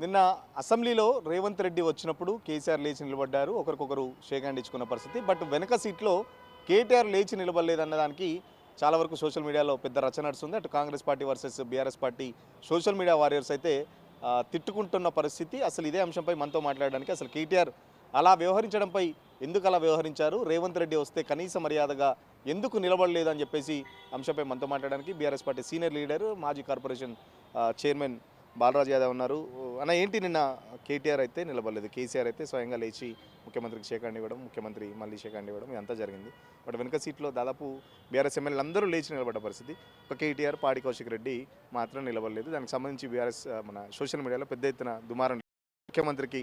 నిన్న అసెంబ్లీలో రేవంత్ రెడ్డి వచ్చినప్పుడు కేసీఆర్ లేచి నిలబడ్డారు, ఒకరికొకరు షేక్ హ్యాండ్ ఇచ్చుకున్న పరిస్థితి. బట్ వెనక సీట్లో కేటీఆర్ లేచి నిలబడలేదన్న దానికి చాలా వరకు సోషల్ మీడియాలో పెద్ద రచన నడుస్తుంది. అటు Congress party versus BRS party social media warriors అయితే తిట్టుకుంటున్న పరిస్థితి. అసలు ఇదే అంశంపై మనతో మాట్లాడడానికి అసలు కేటీఆర్ అలా వ్యవహరించడంపై ఎందుకు అలా వ్యవహరించారు, రేవంత్ రెడ్డి వస్తే కనీస మర్యాదగా ఎందుకు నిలబడలేదు అని చెప్పేసి అంశంపై మనతో మాట్లాడడానికి బీఆర్ఎస్ పార్టీ సీనియర్ లీడర్ మాజీ కార్పొరేషన్ చైర్మన్ బాలరాజ్ యాదవ్ ఉన్నారు. అన్న ఏంటి నిన్న కేటీఆర్ అయితే నిలబడలేదు, కేసీఆర్ అయితే స్వయంగా లేచి ముఖ్యమంత్రికి షేక్ హ్యాండ్ ఇవ్వడం, ముఖ్యమంత్రి మళ్ళీ షేక్ హ్యాండ్ ఇవ్వడం ఇదంతా జరిగింది. బట్ వెనుక సీట్లో దాదాపు బీఆర్ఎస్ ఎమ్మెల్యేలు అందరూ లేచి నిలబడ్డ పరిస్థితి. ఒక కేటీఆర్, పాడి కౌశిక్ రెడ్డి మాత్రం నిలబడలేదు. దానికి సంబంధించి బీఆర్ఎస్ మన సోషల్ మీడియాలో పెద్ద ఎత్తున దుమారం, ముఖ్యమంత్రికి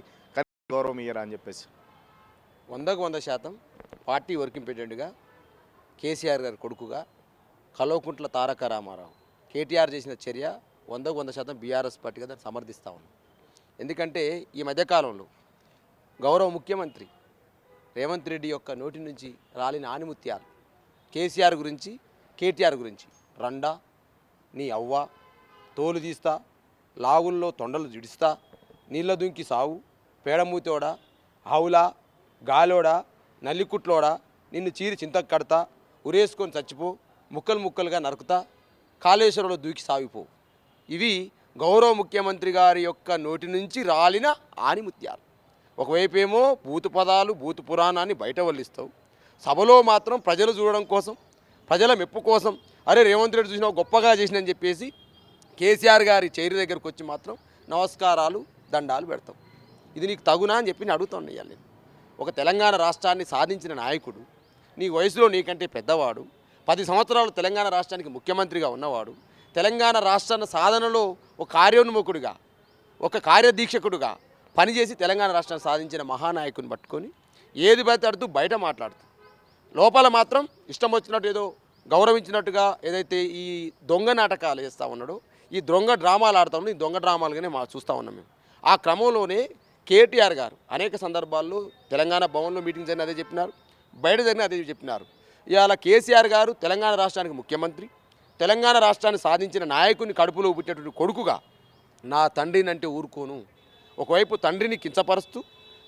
గౌరవం ఇయ్యరా అని చెప్పేసి 100% పార్టీ వర్కింగ్ ప్రెసిడెంట్గా కేసీఆర్ గారి కొడుకుగా కల్వకుంట్ల తారక రామారావు కేటీఆర్ చేసిన చర్య 100% బీఆర్ఎస్ పార్టీగా దాన్ని సమర్థిస్తూ ఉన్నాం. ఎందుకంటే ఈ మధ్యకాలంలో గౌరవ ముఖ్యమంత్రి రేవంత్ రెడ్డి యొక్క నోటి నుంచి రాలిన ఆనిముత్యాలు కేసీఆర్ గురించి, కేటీఆర్ గురించి రండా, నీ అవ్వ, తోలు తీస్తా, లాగుల్లో తొండలు జిడిస్తా, నీళ్ళ దుంకి సావు, పేడమూతోడా, ఆవులా, గాలోడా, నల్లికుట్లోడా, నిన్ను చీరి చింతకు కడతా, ఉరేసుకొని చచ్చిపో, ముక్కలు ముక్కలుగా నరుకుతా, కాళేశ్వరంలో దూకి సాగిపో. ఇవి గౌరవ ముఖ్యమంత్రి గారి యొక్క నోటి నుంచి రాలిన ఆనిముత్యాలు. ఒకవైపు ఏమో భూతు పదాలు, భూతు పురాణాన్ని బయట వల్లిస్తావు, సభలో మాత్రం ప్రజలు చూడడం కోసం, ప్రజల మెప్పు కోసం, అరే రేవంత్ రెడ్డి చూసినా గొప్పగా చేసినని చెప్పేసి కేసీఆర్ గారి చైర్ దగ్గరకు వచ్చి మాత్రం నమస్కారాలు, దండాలు పెడతాం. ఇది నీకు తగునా అని చెప్పి నేను అడుగుతాను. ఇవాళ నేను ఒక తెలంగాణ రాష్ట్రాన్ని సాధించిన నాయకుడు, నీ వయసులో నీకంటే పెద్దవాడు, 10 సంవత్సరాలు తెలంగాణ రాష్ట్రానికి ముఖ్యమంత్రిగా ఉన్నవాడు, తెలంగాణ రాష్ట్రాన్ని సాధనలో ఒక కార్యోన్ముఖుడిగా, ఒక కార్యదీక్షకుడుగా పనిచేసి తెలంగాణ రాష్ట్రాన్ని సాధించిన మహానాయకుని పట్టుకొని ఏది బయటడుతూ బయట మాట్లాడుతూ లోపల మాత్రం ఇష్టం వచ్చినట్టు ఏదో గౌరవించినట్టుగా ఏదైతే ఈ దొంగ నాటకాలు వేస్తూ ఉన్నాడో, ఈ దొంగ డ్రామాలు ఆడుతూ ఉన్నాడు, ఈ దొంగ డ్రామాలుగానే చూస్తూ ఉన్నాం మేము. ఆ క్రమంలోనే కేటీఆర్ గారు అనేక సందర్భాల్లో తెలంగాణ భవన్లో మీటింగ్స్ అయినా అదే చెప్పినారు, బయట జరిగిన అదే చెప్పినారు. ఇవాళ కేసీఆర్ గారు తెలంగాణ రాష్ట్రానికి ముఖ్యమంత్రి, తెలంగాణ రాష్ట్రాన్ని సాధించిన నాయకుని కడుపులో పుట్టేటువంటి కొడుకుగా నా తండ్రిని అంటే ఊరుకోను. ఒకవైపు తండ్రిని కించపరుస్తూ,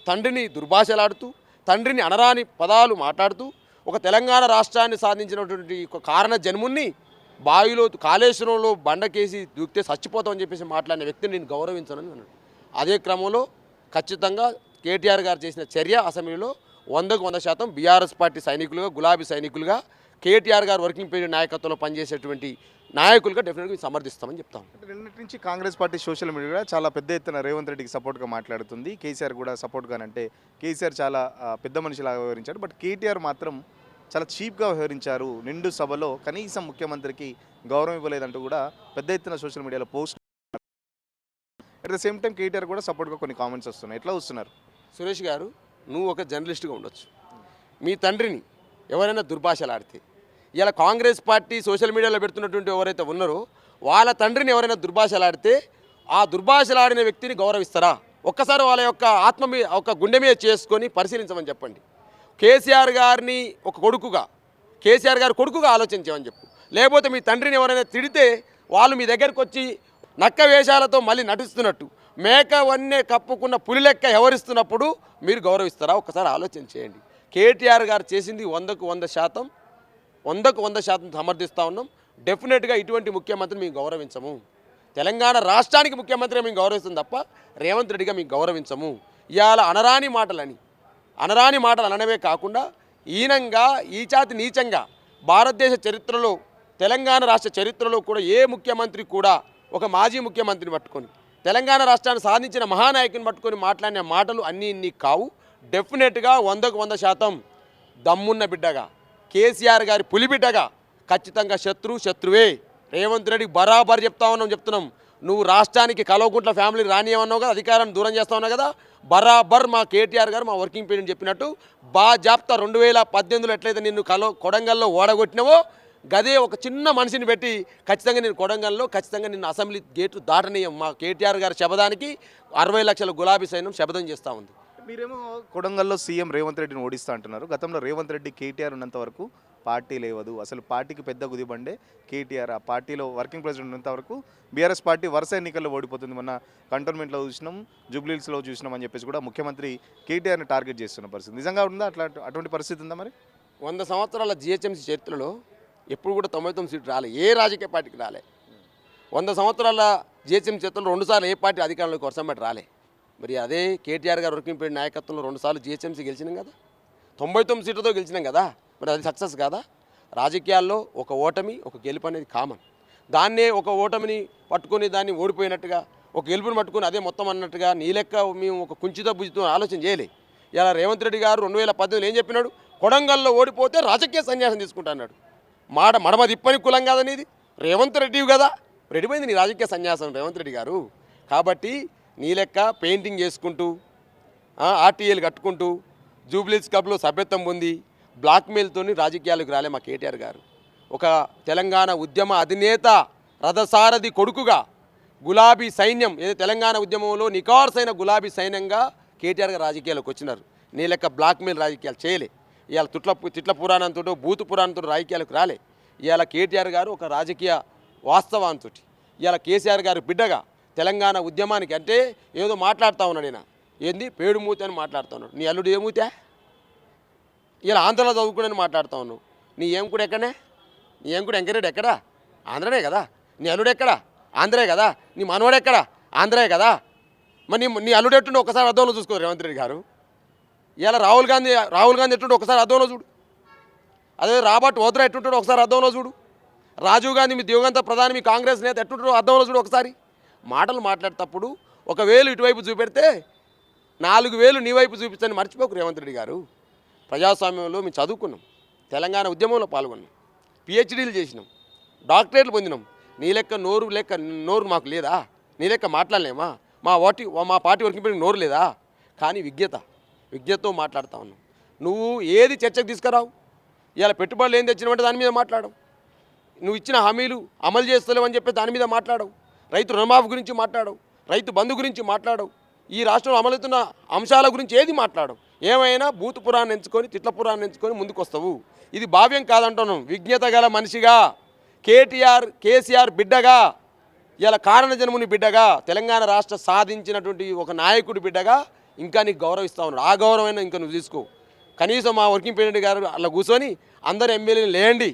తండ్రిని దుర్భాషలాడుతూ, తండ్రిని అనరాని పదాలు మాట్లాడుతూ, ఒక తెలంగాణ రాష్ట్రాన్ని సాధించినటువంటి ఒక కారణ జన్ముని బావిలో కాళేశ్వరంలో బండకేసి దూకితే చచ్చిపోతామని చెప్పేసి మాట్లాడిన వ్యక్తిని నేను గౌరవించనని అన్నాడు. అదే క్రమంలో ఖచ్చితంగా కేటీఆర్ గారు చేసిన చర్య అసెంబ్లీలో 100% బీఆర్ఎస్ పార్టీ సైనికులుగా, గులాబీ సైనికులుగా, కేటీఆర్ గారు వర్కింగ్ ప్రెసిడెంట్ నాయకత్వంలో పనిచేసేటువంటి నాయకులుగా డెఫినెట్గా సమర్థిస్తామని చెప్తాం. నిన్నటి నుంచి కాంగ్రెస్ పార్టీ సోషల్ మీడియా చాలా పెద్ద ఎత్తున రేవంత్ రెడ్డికి సపోర్ట్గా మాట్లాడుతుంది, కేసీఆర్ కూడా సపోర్ట్గానంటే కేసీఆర్ చాలా పెద్ద మనిషిలాగా వ్యవహరించాడు. బట్ కేటీఆర్ మాత్రం చాలా చీప్గా వ్యవహరించారు, నిండు సభలో కనీసం ముఖ్యమంత్రికి గౌరవం ఇవ్వలేదంటూ కూడా పెద్ద ఎత్తున సోషల్ మీడియాలో post. At the same time KTR కూడా సపోర్ట్గా కొన్ని కామెంట్స్ వస్తున్నాయి. ఎట్లా వస్తున్నారు? సురేష్ గారు, నువ్వు ఒక జర్నలిస్ట్గా ఉండొచ్చు, మీ తండ్రిని ఎవరైనా దుర్భాషలాడితే, ఇలా కాంగ్రెస్ పార్టీ సోషల్ మీడియాలో పెడుతున్నటువంటి ఎవరైతే ఉన్నారో వాళ్ళ తండ్రిని ఎవరైనా దుర్భాషలాడితే ఆ దుర్భాషలాడిన వ్యక్తిని గౌరవిస్తారా? ఒక్కసారి వాళ్ళ యొక్క ఒక గుండె మీద చేసుకొని పరిశీలించమని చెప్పండి. కేసీఆర్ గారిని ఒక కొడుకుగా, కేసీఆర్ గారి కొడుకుగా ఆలోచించమని చెప్పు. లేకపోతే మీ తండ్రిని ఎవరైనా తిడితే వాళ్ళు మీ దగ్గరకు వచ్చి నక్క వేషాలతో మళ్ళీ నటిస్తున్నట్టు, మేక వన్నే కప్పుకున్న పులి లెక్క ఎవరిస్తున్నప్పుడు మీరు గౌరవిస్తారా? ఒక్కసారి ఆలోచన చేయండి. కేటీఆర్ గారు చేసింది 100% సమర్థిస్తూ ఉన్నాం. డెఫినెట్గా ఇటువంటి ముఖ్యమంత్రిని మేము గౌరవించము. తెలంగాణ రాష్ట్రానికి ముఖ్యమంత్రిగా మేము గౌరవిస్తాం తప్ప రేవంత్ రెడ్డిగా మేము గౌరవించము. ఇవాళ అనరాని మాటలు అనడమే కాకుండా ఈనంగా, ఈచాతి నీచంగా భారతదేశ చరిత్రలో, తెలంగాణ రాష్ట్ర చరిత్రలో కూడా ఏ ముఖ్యమంత్రి కూడా ఒక మాజీ ముఖ్యమంత్రిని పట్టుకొని, తెలంగాణ రాష్ట్రాన్ని సాధించిన మహానాయకుని పట్టుకొని మాట్లాడిన మాటలు అన్నీ ఇన్ని కావు. డెఫినెట్గా 100% దమ్మున్న బిడ్డగా, కేసీఆర్ గారి పులిబిడ్డగా ఖచ్చితంగా శత్రువే. రేవంత్ రెడ్డి బరాబర్ చెప్తున్నాం. నువ్వు రాష్ట్రానికి కల్వకుంట్ల ఫ్యామిలీ రానియమన్నావు కదా, అధికారాన్ని దూరం చేస్తా ఉన్నావు కదా, బరాబర్ మా కేటీఆర్ గారు, మా వర్కింగ్ ప్రెసిడెంట్ చెప్పినట్టు బాజాప్తా 2018లో ఎట్లయితే నిన్ను కొడంగల్లో ఓడగొట్టినవో గదే ఒక చిన్న మనిషిని పెట్టి ఖచ్చితంగా నేను కొడంగల్లో ఖచ్చితంగా నిన్ను అసెంబ్లీ గేట్లు దాటనీయం. మా కేటీఆర్ గారి శబదానికి 60 లక్షల గులాబీ సైన్యం శబదం చేస్తూ ఉంది. మీరేమో కొడంగల్లో సీఎం రేవంత్ రెడ్డిని ఓడిస్తా అంటున్నారు. గతంలో రేవంత్ రెడ్డి కేటీఆర్ ఉన్నంత వరకు పార్టీ లేవదు, అసలు పార్టీకి పెద్ద గుదిబండే కేటీఆర్. ఆ పార్టీలో వర్కింగ్ ప్రెసిడెంట్ ఉన్నంత వరకు బీఆర్ఎస్ పార్టీ వరుస ఎన్నికల్లో ఓడిపోతుంది. మొన్న కంటోన్మెంట్లో చూసినాం, జూబ్లీహిల్స్లో చూసినాం అని చెప్పేసి కూడా ముఖ్యమంత్రి కేటీఆర్ని టార్గెట్ చేస్తున్న పరిస్థితి నిజంగా ఉందా? అటువంటి పరిస్థితి ఉందా? మరి 100 సంవత్సరాల జిహెచ్ఎంసీ చరిత్రలో ఎప్పుడు కూడా 99 సీట్లు రాలే, ఏ రాజకీయ పార్టీకి రాలే. 100 సంవత్సరాల జిహెచ్ఎంసీ చరిత్రలో 2 సార్లు ఏ పార్టీ అధికారంలోకి వర్షం బట్టి రాలే. మరి అదే కేటీఆర్ గారు వర్కింగ్ ప్రెసిడెంట్ నాయకత్వంలో 2 సార్లు జిహెచ్ఎంసీ గెలిచినాం కదా, 99 సీట్లతో గెలిచినాం కదా. మరి అది సక్సెస్ కాదా? రాజకీయాల్లో ఒక ఓటమి ఒక గెలుపు అనేది కామన్. దాన్నే ఒక ఓటమిని పట్టుకొని దాన్ని ఓడిపోయినట్టుగా, ఒక గెలుపుని పట్టుకొని అదే మొత్తం అన్నట్టుగా నీ లెక్క మేము ఒక కుంచితో బుజ్జితో ఆలోచన చేయలే. ఇలా రేవంత్ రెడ్డి గారు 2018 ఏం చెప్పినాడు? కొడంగల్లో ఓడిపోతే రాజకీయ సన్యాసం తీసుకుంటా అన్నాడు. మడమ తిప్పని కులం కాదని ఇది, రేవంత్ రెడ్డి కదా, రెడీపోయింది నీ రాజకీయ సన్యాసం రేవంత్ రెడ్డి గారు. కాబట్టి నీ లెక్క పెయింటింగ్ చేసుకుంటూ, ఆర్టీఏలు కట్టుకుంటూ, జూబ్లీస్ క్లబ్లో సభ్యత్వం పొంది బ్లాక్మెయిల్తో రాజకీయాలకు రాలే మా కేటీఆర్ గారు. ఒక తెలంగాణ ఉద్యమ అధినేత రథసారథి కొడుకుగా గులాబీ సైన్యం, ఏదో తెలంగాణ ఉద్యమంలో నికార్సైన గులాబీ సైన్యంగా కేటీఆర్ గారు రాజకీయాలకు వచ్చినారు. నీ లెక్క బ్లాక్మెయిల్ రాజకీయాలు చేయలే. ఇవాళ తిట్ల పురాణంతో బూతు పురాణంతో రాజకీయాలకు రాలే. ఇవాళ కేటీఆర్ గారు ఒక రాజకీయ వాస్తవాంతో, ఇవాళ కేసీఆర్ గారు బిడ్డగా తెలంగాణ ఉద్యమానికి అంటే ఏదో మాట్లాడుతూ ఉన్నాడు. నేను ఏంది పేడు మూత అని మాట్లాడుతూ ఉన్నాడు. నీ అల్లుడు ఏమూతే? ఇలా ఆంధ్రలో చదువుకుని మాట్లాడుతూ ఉన్నావు. నీ ఏం కూడా ఎక్కడనే? నీ ఏం కూడా ఎంకరేడ్ ఎక్కడా? ఆంధ్రనే కదా. నీ అల్లుడు ఎక్కడా? ఆంధ్రే కదా. నీ మనవాడు ఎక్కడా? ఆంధ్రే కదా. మరి నీ అల్లుడు ఎట్టుండే ఒకసారి అద్దంలో చూసుకో రేవంత్ రెడ్డి గారు. ఇలా రాహుల్ గాంధీ ఎట్టుంటే ఒకసారి అద్దంలో చూడు. అదే రాబర్ట్ వద్రా ఎట్టుంటాడు ఒకసారి అద్దంలో చూడు. రాజీవ్ గాంధీ మీ దివంగత ప్రధాని మీ కాంగ్రెస్ నేత ఎట్టుంటాడో అద్దంలో చూడు ఒకసారి. మాటలు మాట్లాడేటప్పుడు 1 వేలు ఇటువైపు చూపెడితే 4 వేలు నీ వైపు చూపించని మర్చిపోకు రేవంత్ రెడ్డి గారు. ప్రజాస్వామ్యంలో మేము చదువుకున్నాం, తెలంగాణ ఉద్యమంలో పాల్గొన్నాం, పిహెచ్డీలు చేసినాం, డాక్టరేట్లు పొందినాం. నీ లెక్క నోరు మాకు లేదా? నీ లెక్క మాట్లాడలేమా? మా పార్టీ వర్కింగ్ ప్రెసిడెంట్ నోరు లేదా? కానీ విజ్ఞతతో మాట్లాడుతూ ఉన్నాం. నువ్వు ఏది చర్చకు తీసుకురావు. ఇలా పెట్టుబడులు ఏం తెచ్చినావంటే దాని మీద మాట్లాడవు. నువ్వు ఇచ్చిన హామీలు అమలు చేస్తలేవని చెప్పి దాని మీద మాట్లాడవు. రైతు రుణమాఫీ గురించి మాట్లాడవు, రైతు బంధు గురించి మాట్లాడవు, ఈ రాష్ట్రంలో అమలవుతున్న అంశాల గురించి ఏది మాట్లాడవు. ఏమైనా బూతు పురాన్ని ఎంచుకొని, తిట్ల పురాన్ని ఎంచుకొని ముందుకు వస్తావు. ఇది భావ్యం కాదంటున్నాం. విజ్ఞత గల మనిషిగా, కేసీఆర్ బిడ్డగా, ఇలా కారణ జన్ముని బిడ్డగా, తెలంగాణ రాష్ట్ర సాధించినటువంటి ఒక నాయకుడి బిడ్డగా ఇంకా నీకు గౌరవిస్తూ ఉన్నాడు. ఆ గౌరవమైనా ఇంకా నువ్వు తీసుకో. కనీసం మా వర్కింగ్ ప్రెసిడెంట్ గారు అలా కూర్చొని అందరు ఎమ్మెల్యేలు లేండి,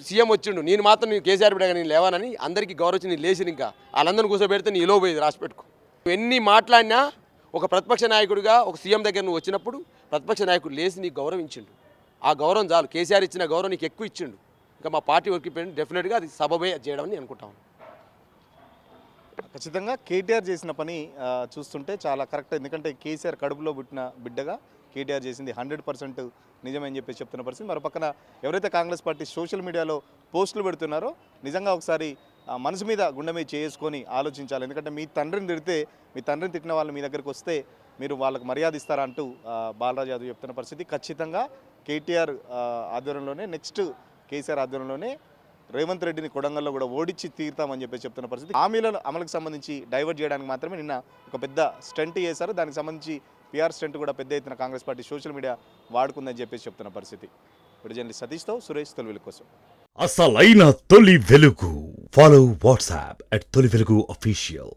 సీఎం వచ్చిండు, నేను మాత్రం నేను కేసీఆర్ బిడ్డగా నేను లేవానని అందరికీ గౌరవించి నేను లేచి ఇంకా వాళ్ళందరిని కూర్చోబెడితే నీ లో పోయేది. రాసిపెట్టుకో. ఎన్ని మాట్లాడినా ఒక ప్రతిపక్ష నాయకుడిగా ఒక సీఎం దగ్గర నువ్వు వచ్చినప్పుడు ప్రతిపక్ష నాయకుడు లేచి నీకు గౌరవించిండు. ఆ గౌరవం చాలు. కేసీఆర్ ఇచ్చిన గౌరవం నీకు ఎక్కువ ఇచ్చిండు. ఇంకా మా పార్టీ వర్కింగ్ ప్రెసిడెంట్ డెఫినెట్గా అది సబబే చేయడం అని అనుకుంటాను. ఖచ్చితంగా కేటీఆర్ చేసిన పని చూస్తుంటే చాలా కరెక్ట్. ఎందుకంటే కేసీఆర్ కడుపులో పుట్టిన బిడ్డగా కేటీఆర్ చేసింది 100% నిజమని చెప్పేసి చెప్తున్న పరిస్థితి. మరో పక్కన ఎవరైతే కాంగ్రెస్ పార్టీ సోషల్ మీడియాలో పోస్టులు పెడుతున్నారో నిజంగా ఒకసారి మనసు మీద గుండె మీద చేసుకొని ఆలోచించాలి. ఎందుకంటే మీ తండ్రిని తిట్టిన వాళ్ళు మీ దగ్గరికి వస్తే మీరు వాళ్ళకి మర్యాద ఇస్తారా అంటూ బాలరాజు యాదవ్ చెప్తున్న పరిస్థితి. ఖచ్చితంగా కేటీఆర్ ఆధ్వర్యంలోనే, నెక్స్ట్ కేసీఆర్ ఆధ్వర్యంలోనే రేవంత్ రెడ్డిని కొడంగల్లో కూడా ఓడించి తీరుతామని చెప్పేసి చెప్తున్న పరిస్థితి. హామీల అమలుకు సంబంధించి డైవర్ట్ చేయడానికి మాత్రమే నిన్న ఒక పెద్ద స్టంట్ చేశారు. దానికి సంబంధించి పిఆర్ స్టంట్ కూడా పెద్ద ఎత్తున కాంగ్రెస్ పార్టీ సోషల్ మీడియా వాడుకుందని చెప్పేసి చెప్తున్న పరిస్థితి. ఇప్పుడు జర్నలిస్ట్ సతీష్తో సురేష్, తొలి వెలుగు కోసం. అసలైన తొలి వెలుగు. ఫాలో వాట్సాప్ @తొలి వెలుగు official.